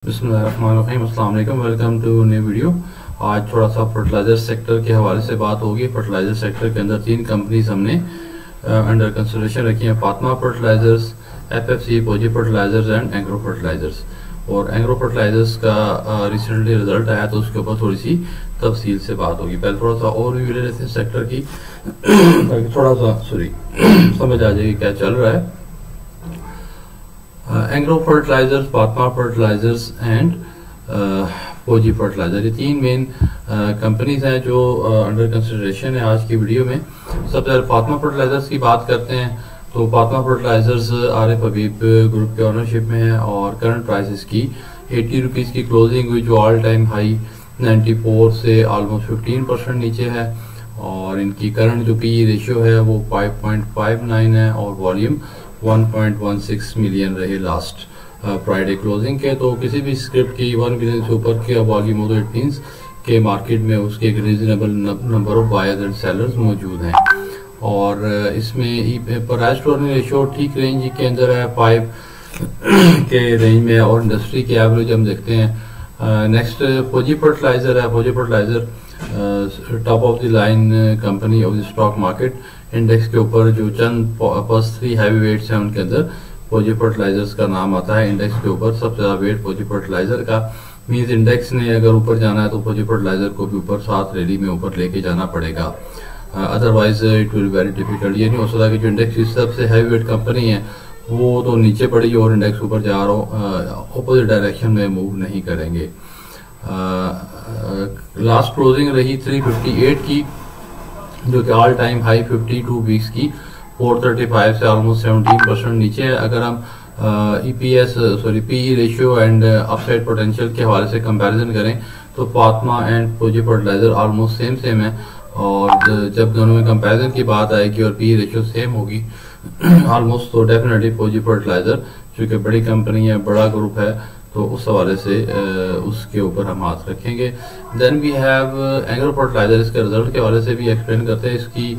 बिस्मिल्लाहिर्रहमानिर्रहीम, अस्सलाम वालेकुम, वेलकम टू न्यू वीडियो। आज थोड़ा सा फर्टिलाइजर सेक्टर के हवाले से बात होगी। फर्टिलाइजर सेक्टर के अंदर 3 कंपनीज हमने अंडर कंसिडरेशन रखी हैं: फातिमा फर्टिलाइजर्स, एफएफसी, फौजी फर्टिलाइजर्स एंड एंग्रो फर्टिलाइजर्स। और एंग्रो फर्टिलाइजर्स का रिसेंटली रिजल्ट आया तो उसके ऊपर थोड़ी सी तफसील से बात होगी। पहले थोड़ा सा और भी ले लेते हैं सेक्टर की ताकि थोड़ा सा समझ आ जाएगी क्या चल रहा है। Engro fertilisers, Fatima fertilisers and Fauji fertiliser, ये 3 मेन कंपनीज हैं जो अंडर कंसिडरेशन है आज की वीडियो में। सबसे पहले फातिमा फर्टिलाइजर्स की बात करते हैं। तो फातिमा फर्टिलाइजर्स आरिफ हबीब ग्रुप के ओनरशिप में है और करंट प्राइस की 80 रुपीज़ की क्लोजिंग हुई, जो ऑल टाइम हाई 94 से ऑलमोस्ट 15% नीचे है। और इनकी करंट जो पी रेशियो है वो 5.59 है और वॉल्यूम 1.16 मिलियन रहे लास्ट फ्राइडे क्लोजिंग के। तो किसी भी स्क्रिप्ट की 1 मिलियन से ऊपर की वॉल्यूम हो तो इट मीन्स के मार्केट में उसके एक reasonable number of buyers and sellers मौजूद हैं। और इसमें प्राइस टू अर्निंग रेशियो ठीक रेंज के अंदर है, 5 के रेंज में, और इंडस्ट्री की एवरेज हम देखते हैं। नेक्स्ट फौजी फर्टिलाइजर है। Fauji fertiliser top of the line company of the stock market index के ऊपर जो चंद फर्स्ट 3 हैवी वेट्स हैं उनके अंदर फौजी फर्टिलाइजर्स का नाम आता है। इंडेक्स के ऊपर सबसे ज्यादा वेट फौजी फर्टिलाइजर का, मीन्स इंडेक्स ने अगर ऊपर जाना है तो फौजी फर्टिलाइजर को भी ऊपर 7 रैली में ऊपर लेके जाना पड़ेगा, otherwise it will very difficult. ये नहीं हो सकता कि जो इंडेक्स की सबसे हैवी वेट कंपनी है वो तो नीचे पड़ी और इंडेक्स ऊपर जा रहा हो, ऑपोजिट डायरेक्शन में मूव नहीं करेंगे। लास्ट क्लोजिंग रही 358 की, जो कि ऑल टाइम हाई 52 वीक्स की 435 से ऑलमोस्ट 17% नीचे है। अगर हम PE ratio and upside potential के हवाले से कंपैरिजन करें तो Fatima and Fauji fertiliser almost same है। और जब दोनों में कंपैरिजन की बात आएगी और पीई रेशियो सेम होगी ऑलमोस्ट, तो डेफिनेटली फौजी फर्टिलाइजर जो कि बड़ी कंपनी है, बड़ा ग्रुप है, तो उस हवाले से उसके ऊपर हम हाथ रखेंगे। Then we have Engro fertiliser. इसके रिजल्ट के हवाले से भी एक्सप्लेन करते हैं। इसकी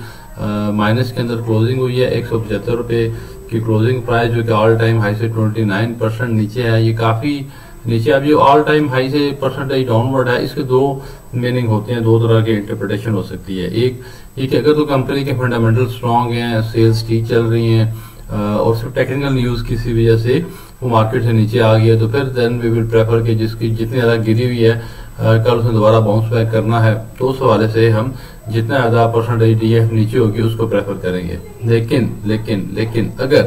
माइनस के अंदर क्लोजिंग हुई है 175 रुपये की क्लोजिंग प्राइस, जो कि ऑल टाइम हाई से 29% नीचे है। ये काफ़ी नीचे, अब ये ऑल टाइम हाई से परसेंटेज डाउनवर्ड है। इसके 2 मीनिंग होते हैं, 2 तरह की इंटरप्रिटेशन हो सकती है। एक कि अगर तो कंपनी के फंडामेंटल स्ट्रॉन्ग हैं, सेल्स ठीक चल रही हैं और सिर्फ टेक्निकल न्यूज़ किसी वजह से वो मार्केट से नीचे आ गया, तो फिर देन वी विल प्रेफर कि जिसकी जितनी ज़्यादा गिरी हुई है कल उसने दोबारा बाउंस बैक करना है, तो उस हवाले से हम जितना ज़्यादा परसेंटेज डीएफ नीचे होगी उसको प्रेफर करेंगे। लेकिन अगर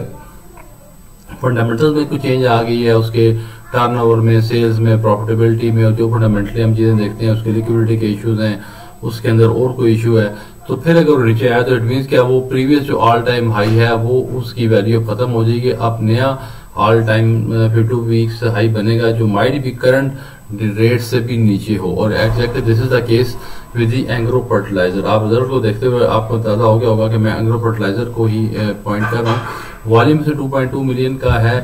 फंडामेंटल्स में कुछ चेंज आ गई है, उसके टर्नओवर में, सेल्स में, प्रॉफिटेबिलिटी में, और जो फंडामेंटली हम चीज़ें देखते हैं उसके लिक्विडिटी के इश्यूज हैं, उसके अंदर और कोई इशू है, तो फिर अगर नीचे आया तो इट मीन्स क्या वो प्रीवियस जो ऑल टाइम हाई है वो उसकी वैल्यू खत्म हो जाएगी। अब नया ऑल टाइम 52 वीक्स हाई बनेगा जो माइट भी करंट रेट से भी नीचे हो। और exactly this is the case with the Engro fertiliser. आप रिजल्ट को देखते हुए आपको अंदाजा हो गया होगा कि मैं एंग्रो फर्टिलाइजर को ही पॉइंट कर रहा हूँ। वॉल्यूम से 2.2 मिलियन का है।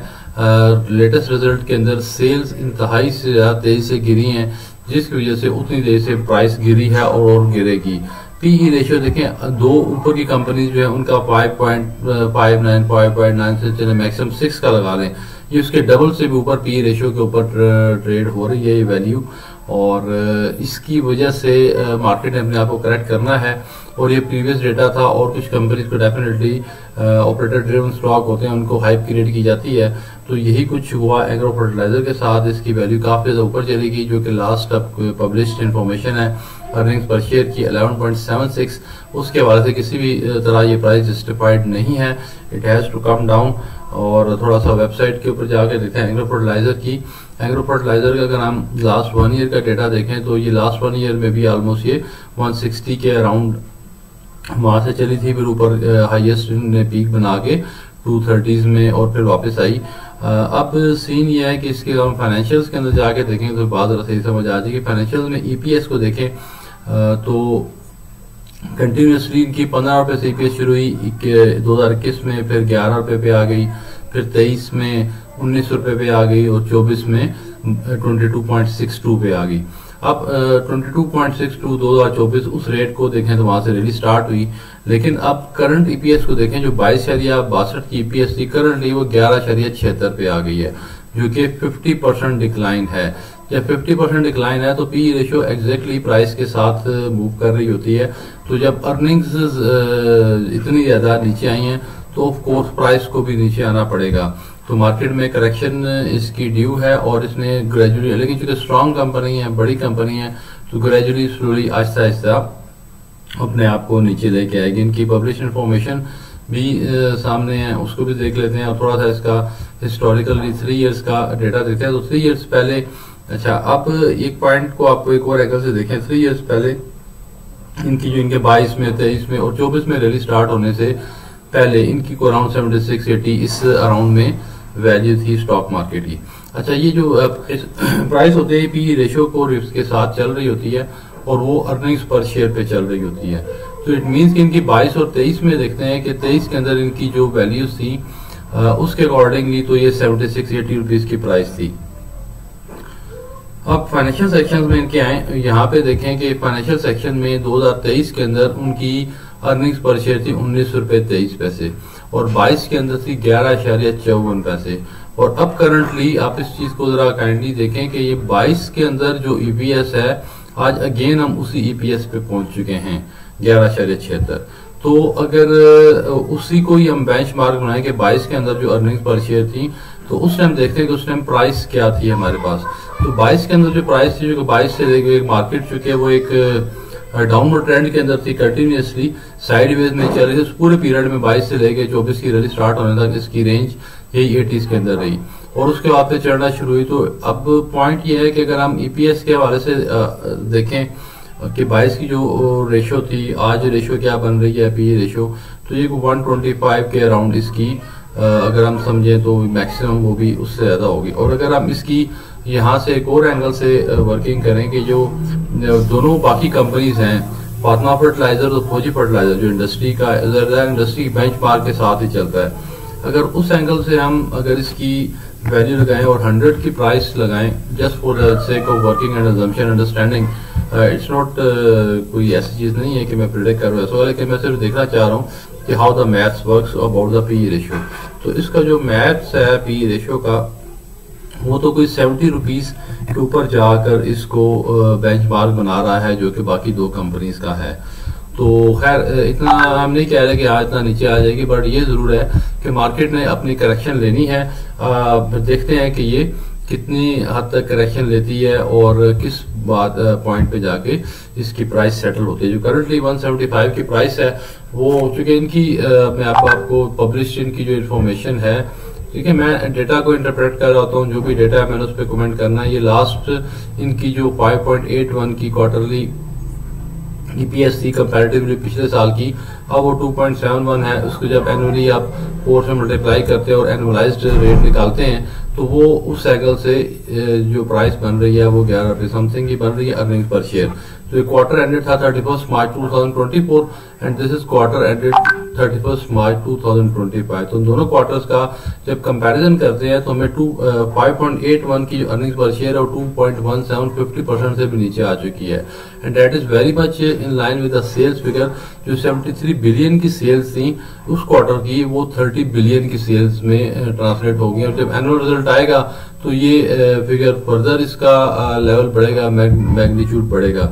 लेटेस्ट रिजल्ट के अंदर सेल्स इंतहाई से ज्यादा तेजी से गिरी हैं, जिसकी वजह से उतनी देर से प्राइस गिरी है और गिरेगी। पीई रेशियो देखें, 2 ऊपर की कंपनीज जो है उनका 5.59 5.9 से चले मैक्सिमम 6 का लगा लें, ये उसके डबल से भी ऊपर पीई रेशियो के ऊपर ट्रेड हो रही है ये वैल्यू। और इसकी वजह से मार्केट ने अपने आप को करेक्ट करना है। और ये प्रीवियस डेटा था और कुछ कंपनीज को डेफिनेटली ऑपरेटर ड्रिवन स्टॉक होते हैं, उनको हाइप क्रिएट की जाती है, तो यही कुछ हुआ एग्रो फर्टिलाइजर के साथ। इसकी वैल्यू काफी ज्यादा ऊपर चली गई, जो कि लास्ट अब पब्लिश्ड इंफॉर्मेशन है अर्निंग्स पर शेयर की 11.76। उसके हवाले से किसी भी तरह ये प्राइस जस्टिफाइड नहीं है, it has to come down. और थोड़ा सा वेबसाइट के ऊपर जाकर देखते हैं एंग्रो फर्टिलाइजर की। एंग्रो फर्टिलाइजर का अगर हम लास्ट 1 ईयर का डेटा देखें तो ये लास्ट 1 ईयर में भी ऑलमोस्ट ये 160 के अराउंड वहां से चली थी, फिर ऊपर हाईएस्ट ने पीक बना के 230s में और फिर वापस आई। अब सीन ये है कि इसके हम फाइनेंशियल्स के अंदर जाके देखें तो बात सही समझ आ जाएगी। फाइनेंशियल्स में ईपीएस को देखें तो कंटिन्यूसली इनकी 15 रुपए से ईपीएस शुरू हुई 2021 में, फिर 11 रुपए पे आ गई, फिर 23 में 19 रुपए पे आ गई और 24 में 22.62 पे आ गई। अब 22.62 2024 उस रेट को देखें तो वहां से रैली स्टार्ट हुई, लेकिन अब करंट ईपीएस को देखें जो 22.62 की ईपीएस थी, करंटली वो 11.76 पे आ गई है। जो कि 50% डिक्लाइन है। जब 50% डिक्लाइन है तो पी रेशियो एग्जैक्टली प्राइस के साथ मूव कर रही होती है। तो जब अर्निंग्स इतनी ज्यादा नीचे आई हैं तो ऑफ कोर्स प्राइस को भी नीचे आना पड़ेगा। तो मार्केट में करेक्शन इसकी ड्यू है और इसने ग्रेजुअली, लेकिन चूंकि स्ट्रॉन्ग कंपनी है, बड़ी कंपनी है, तो ग्रेजुअली स्लोली आहिस्ता आहिस्ता अपने आप को नीचे लेके आएगी। इनकी पब्लिश इंफॉर्मेशन भी सामने है, उसको भी देख लेते हैं और थोड़ा सा इसका हिस्टोरिकली 3 इयर्स का डेटा देखते हैं। तो 3 इयर्स पहले, अच्छा अब एक पॉइंट को आपको एक और एंगल से देखें। 3 इयर्स पहले इनकी जो इनके 22 में, 23 में और 24 में रैली स्टार्ट होने से पहले इनकी को अराउंड 76-80 इस अराउंड में वैल्यू थी स्टॉक मार्केट की। अच्छा, ये जो प्राइस होते हैं पी रेशियो को रिस्क के साथ चल रही होती है और वो अर्निंग्स पर शेयर पे चल रही होती है। तो इट मींस कि इनकी 22 और 23 में देखते हैं कि 23 के अंदर इनकी जो वैल्यूज थी उसके अकॉर्डिंगली तो ये 76-80 रुपीज की प्राइस थी। अब फाइनेंशियल सेक्शन में इनके आए, यहाँ पे देखें कि फाइनेंशियल सेक्शन में 2023 के अंदर उनकी अर्निंग्स पर शेयर थी 19 रुपए 23 पैसे और 22 के अंदर थी 11.54 पैसे। और अब करंटली आप इस चीज को जरा काइंडली देखें कि ये 22 के अंदर जो ईपीएस है, आज अगेन हम उसी ईपीएस पे पहुंच चुके हैं 11.76। तो अगर उसी को ही हम बेंचमार्क बनाएं कि 22 के अंदर जो अर्निंग्स पर शेयर थी, तो उस टाइम देखते हैं कि उस टाइम प्राइस क्या थी हमारे पास। तो 22 के अंदर जो प्राइस थी, जो 22 से लेकर मार्केट चुके वो एक डाउनवर्ड ट्रेंड के अंदर थी, कंटिन्यूसली साइडवेज में चल रही थी। उस पूरे पीरियड में 22 से लेकर 24 की रैली स्टार्ट होने तक इसकी रेंज यही 80s के अंदर रही और उसके बाद पे चढ़ना शुरू हुई। तो अब पॉइंट ये है कि अगर हम ईपीएस के हवाले से देखें कि 22 की जो रेशियो थी, आज रेशियो क्या बन रही है पी रेशियो, तो ये 125 के अराउंड इसकी अगर हम समझें तो मैक्सिमम वो भी उससे ज्यादा होगी। और अगर हम इसकी यहाँ से एक और एंगल से वर्किंग करें कि जो दोनों बाकी कंपनीज हैं, फातिमा फर्टिलाइजर और फौजी फर्टिलाइजर, जो इंडस्ट्री का इंडस्ट्री बेंचमार्क के साथ ही चलता है, अगर उस एंगल से हम अगर इसकी वैल्यू लगाएं और 100 की प्राइस लगाएं just for the sake of working and assumption understanding, it's not कोई ऐसी चीज नहीं है कि मैं प्रिडिक्ट कर रहा हूँ, लेकिन मैं सिर्फ देखना चाह रहा हूँ कि how the maths works about the P ratio. तो इसका जो मैथ्स है पी रेशियो का, वो तो कोई 70 रुपीज के ऊपर जाकर इसको बेंचमार्क बना रहा है, जो कि बाकी दो कंपनीज का है। तो खैर इतना हम नहीं कह रहे कि आज इतना नीचे आ जाएगी, बट ये जरूर है कि मार्केट ने अपनी करेक्शन लेनी है। देखते हैं कि ये कितनी हद तक करेक्शन लेती है और किस बात पॉइंट पे जाके इसकी प्राइस सेटल होती है। जो करंटली 175 की प्राइस है, वो चूंकि इनकी मैं आपको पब्लिश इनकी जो इन्फॉर्मेशन है, ठीक है, मैं डेटा को इंटरप्रेट कर रहा हूँ, जो भी डेटा है मैंने उस पर कमेंट करना है। ये लास्ट इनकी जो 5.81 की क्वार्टरली ईपीएस थी कंपैरेटिवली पिछले साल की, अब वो 2.71 है। उसको जब एनुअली आप 4 से मल्टीप्लाई करते हैं और एनुअलाइज्ड रेट निकालते हैं, तो वो उस साइकिल से जो प्राइस बन रही है वो 11 रुपए समथिंग की बन रही है अर्निंग्स पर शेयर। तो ये क्वार्टर एंडेड था 31 मार्च 2024 and this is quarter ended 31 मार्च 2025। तो दोनों क्वार्टर्स का जब कंपैरिजन करते हैं तो हमें 5.81 की जो अर्निंग्स पर शेयर है 2.17 50% से भी नीचे आ चुकी है and that is very much in line with the sales figure. जो 73 बिलियन की सेल्स थी उस क्वार्टर की, वो 30 बिलियन की सेल्स में ट्रांसलेट हो गई। और जब एनुअल रिजल्ट आएगा तो ये फिगर फर्दर इसका लेवल बढ़ेगा, मैग्नीट्यूड बढ़ेगा।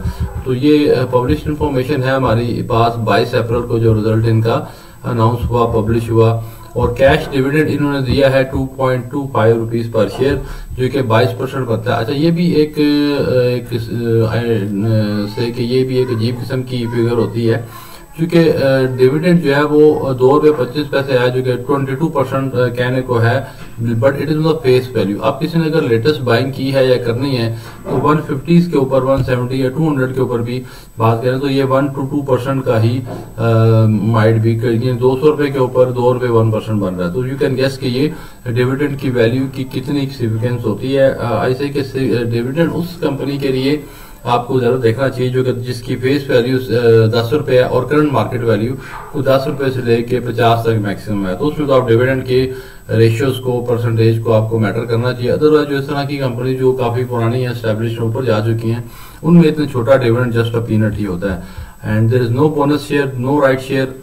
तो ये पब्लिश इंफॉर्मेशन है हमारी पास 22 अप्रैल को जो रिजल्ट इनका अनाउंस हुआ, पब्लिश हुआ। और कैश डिविडेंड इन्होंने दिया है 2.25 रुपीज पर शेयर, जो कि 22% बनता है। अच्छा, ये भी एक से कि ये भी एक अजीब किस्म की फिगर होती है, क्योंकि डिविडेंड जो है वो 2 रुपए 25 पैसे है, जो कि 22% कहने को है, but it is the face value. आप किसी ने अगर लेटेस्ट बाइंग की है या करनी है तो 150 के ऊपर 170 या 200 के ऊपर भी बात करें तो ये 1 to 2% का ही माइट भी, 200 रुपए के ऊपर 2 रुपए 1% बन रहा है। तो यू कैन गेस कि ये डिविडेंड की वैल्यू की कितनी सिग्निफिकेंस होती है। ऐसे कि डिविडेंड उस कंपनी के लिए आपको जरूर देखना चाहिए जो कि जिसकी फेस वैल्यू 10 रुपए है और करंट मार्केट वैल्यू को 10 रुपए से लेके 50 तक मैक्सिमम है। तो उसमें तो आप डिविडेंड के रेशियोज को, परसेंटेज को आपको मैटर करना चाहिए। अदरवाइज जो इस तरह की कंपनी जो काफी पुरानी है, एस्टेब्लिश ऊपर जा चुकी हैं, उनमें इतना छोटा डिविडेंड जस्ट अ पीनट ही होता है। And there is no bonus share, no right share,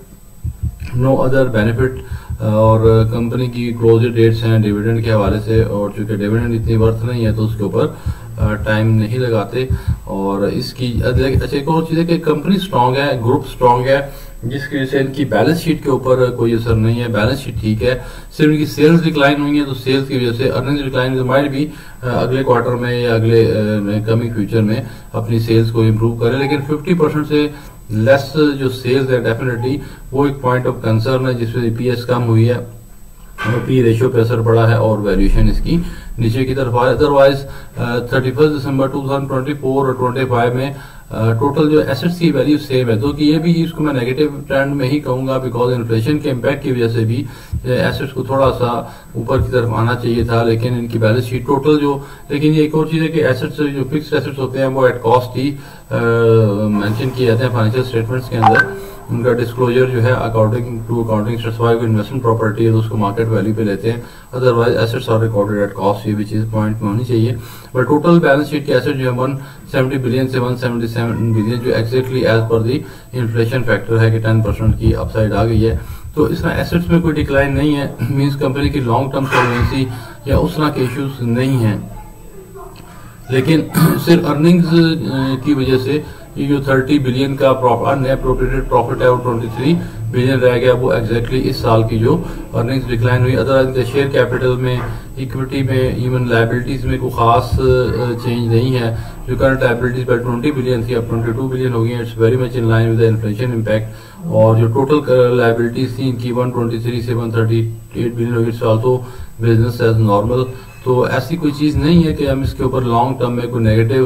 no other benefit और कंपनी की क्लोज डेट्स हैं डिविडेंड के हवाले से, और चूंकि डिविडेंड इतनी वर्थ नहीं है तो उसके ऊपर टाइम नहीं लगाते। और इसकी अच्छा एक और चीज़ है कि कंपनी स्ट्रांग है, ग्रुप स्ट्रांग है, जिसकी वजह से इनकी बैलेंस शीट के ऊपर कोई असर नहीं है, बैलेंस शीट ठीक है। सिर्फ इनकी सेल्स डिक्लाइन हुई है तो सेल्स की वजह से अर्निंग्स डिक्लाइन माइट भी अगले क्वार्टर में या अगले कमिंग फ्यूचर में अपनी सेल्स को इम्प्रूव करें, लेकिन 50% से लेस जो सेल्स है डेफिनेटली वो एक पॉइंट ऑफ कंसर्न है, जिसमें ईपीएस कम हुई है, पी रेशियो पे असर पड़ा है और वैल्यूएशन इसकी नीचे की तरफ है। अदरवाइज 31 दिसंबर 2024 और 25 में टोटल जो एसेट्स की वैल्यू सेम है, तो कि ये भी इसको मैं नेगेटिव ट्रेंड में ही कहूंगा, बिकॉज इन्फ्लेशन के इम्पैक्ट की वजह से भी एसेट्स को थोड़ा सा ऊपर की तरफ आना चाहिए था, लेकिन इनकी बैलेंस शीट टोटल जो, लेकिन ये एक और चीज है कि एसेट्स जो फिक्स्ड एसेट्स होते हैं वो एट कॉस्ट ही मेंशन किए जाते हैं फाइनेंशियल स्टेटमेंट्स के अंदर। उनका डिस्क्लोजर जो है अकॉर्डिंग टू अकाउंटिंग स्टैंडर्ड्स को इन्वेस्टमेंट प्रॉपर्टी है तो उसको मार्केट वैल्यू पे लेते हैं, otherwise assets are recorded at cost, ये भी चीज पॉइंट में होनी चाहिए। बट टोटल बैलेंस शीट के एसेट जो है 170 बिलियन से 177 बिलियन, जो एक्जैक्टली एज पर दी इन्फ्लेशन फैक्टर है कि 10% की अपसाइड आ गई है। तो इसमें एसेट्स में कोई डिक्लाइन नहीं है, मींस कंपनी की लॉन्ग टर्म सॉल्वेंसी या उस तरह के इश्यूज नहीं है, लेकिन सिर्फ अर्निंग्स की वजह से ये जो 30 बिलियन का अनएप्रोप्रिएटेड प्रॉफिट है वो 23 बिलियन रह गया, वो एग्जैक्टली इस साल की जो अर्निंग्स डिक्लाइन हुई। अदरवाइज शेयर कैपिटल में, इक्विटी में, इवन लायबिलिटीज में कोई खास चेंज नहीं है। जो करंट लायबिलिटीज पर 20 बिलियन थी अब 22 बिलियन हो गई है, it's very much in line with the inflation impact. और जो टोटल लायबिलिटीज थी इनकी 123 से 138 बिलियन हो गई, it's also business as normal. तो ऐसी कोई चीज नहीं है कि हम इसके ऊपर लॉन्ग टर्म में कोई नेगेटिव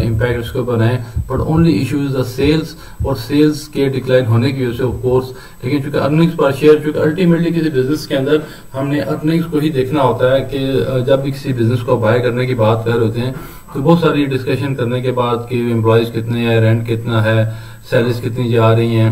इम्पैक्ट इसके ऊपर आए, but only issue is the sales, और सेल्स के डिक्लाइन होने की वजह से ऑफ कोर्स। लेकिन चूंकि अर्निंग्स पर शेयर, चूंकि अल्टीमेटली किसी बिजनेस के अंदर हमने अर्निंग्स को ही देखना होता है कि जब भी किसी बिजनेस को बाय करने की बात कर रहे होते हैं तो बहुत सारी डिस्कशन करने के बाद कि एम्प्लॉयज कितने हैं, रेंट कितना है, सैलरीज कितनी जा रही हैं,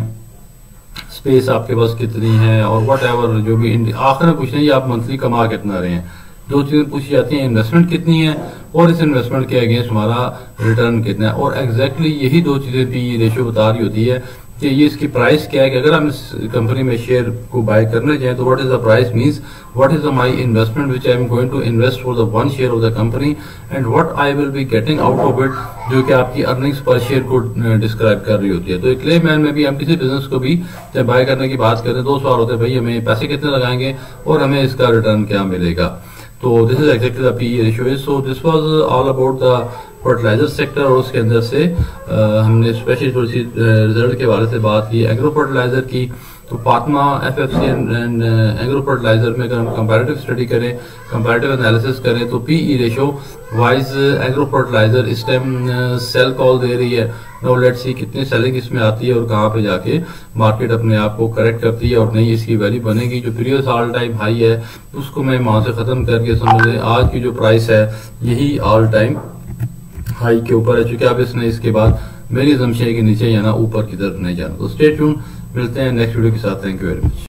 स्पेस आपके पास कितनी है, और वट एवर जो भी आखिर में पूछ रहे हैं आप मंथली कमा कितना रहे हैं। दो चीजें पूछी जाती हैं, इन्वेस्टमेंट कितनी है और इस इन्वेस्टमेंट के अगेंस्ट हमारा रिटर्न कितना है, और एग्जैक्टली यही दो चीजें पी रेशियो बता रही होती है कि ये इसकी प्राइस क्या है, कि अगर हम इस कंपनी में शेयर को बाय करने जाएं तो what is the price, means what is the my investment which I am going to invest for the one share of the company and what I will be getting out of it, जो कि आपकी earnings पर share को describe कर रही होती है। तो एक लेमैन में भी हम किसी बिजनेस को भी जब बाय करने की बात करते हैं दो सवाल होते हैं, भाई हमें पैसे कितने लगाएंगे और हमें इसका रिटर्न क्या मिलेगा। तो this is exactly the P ratio. So this was all about the fertiliser sector, और उसके अंदर से हमने स्पेशली थोड़ी सी रिजल्ट के बारे से बात की एग्रो फर्टिलाइजर की। तो Fatima FFC and agro fertiliser में अगर हम कंपैरेटिव स्टडी करें, कंपैरेटिव एनालिसिस करें तो PE ratio wise agro fertiliser इस टाइम सेल कॉल दे रही है। नो लेट्स सी कितनी सेलिंग इसमें आती है और कहाँ पे जाके मार्केट अपने आप को करेक्ट करती है और नहीं इसकी वैल्यू बनेगी। जो प्रीवियस ऑल टाइम हाई है उसको मैं वहां से खत्म करके समझ लें आज की जो प्राइस है यही ऑल टाइम हाई के ऊपर है, चूंकि अब इसने इसके बाद मेरी assumption है कि नीचे जाना ऊपर की तरफ नहीं जाना। तो स्टे ट्यून, मिलते हैं नेक्स्ट वीडियो के साथ। Thank you very much.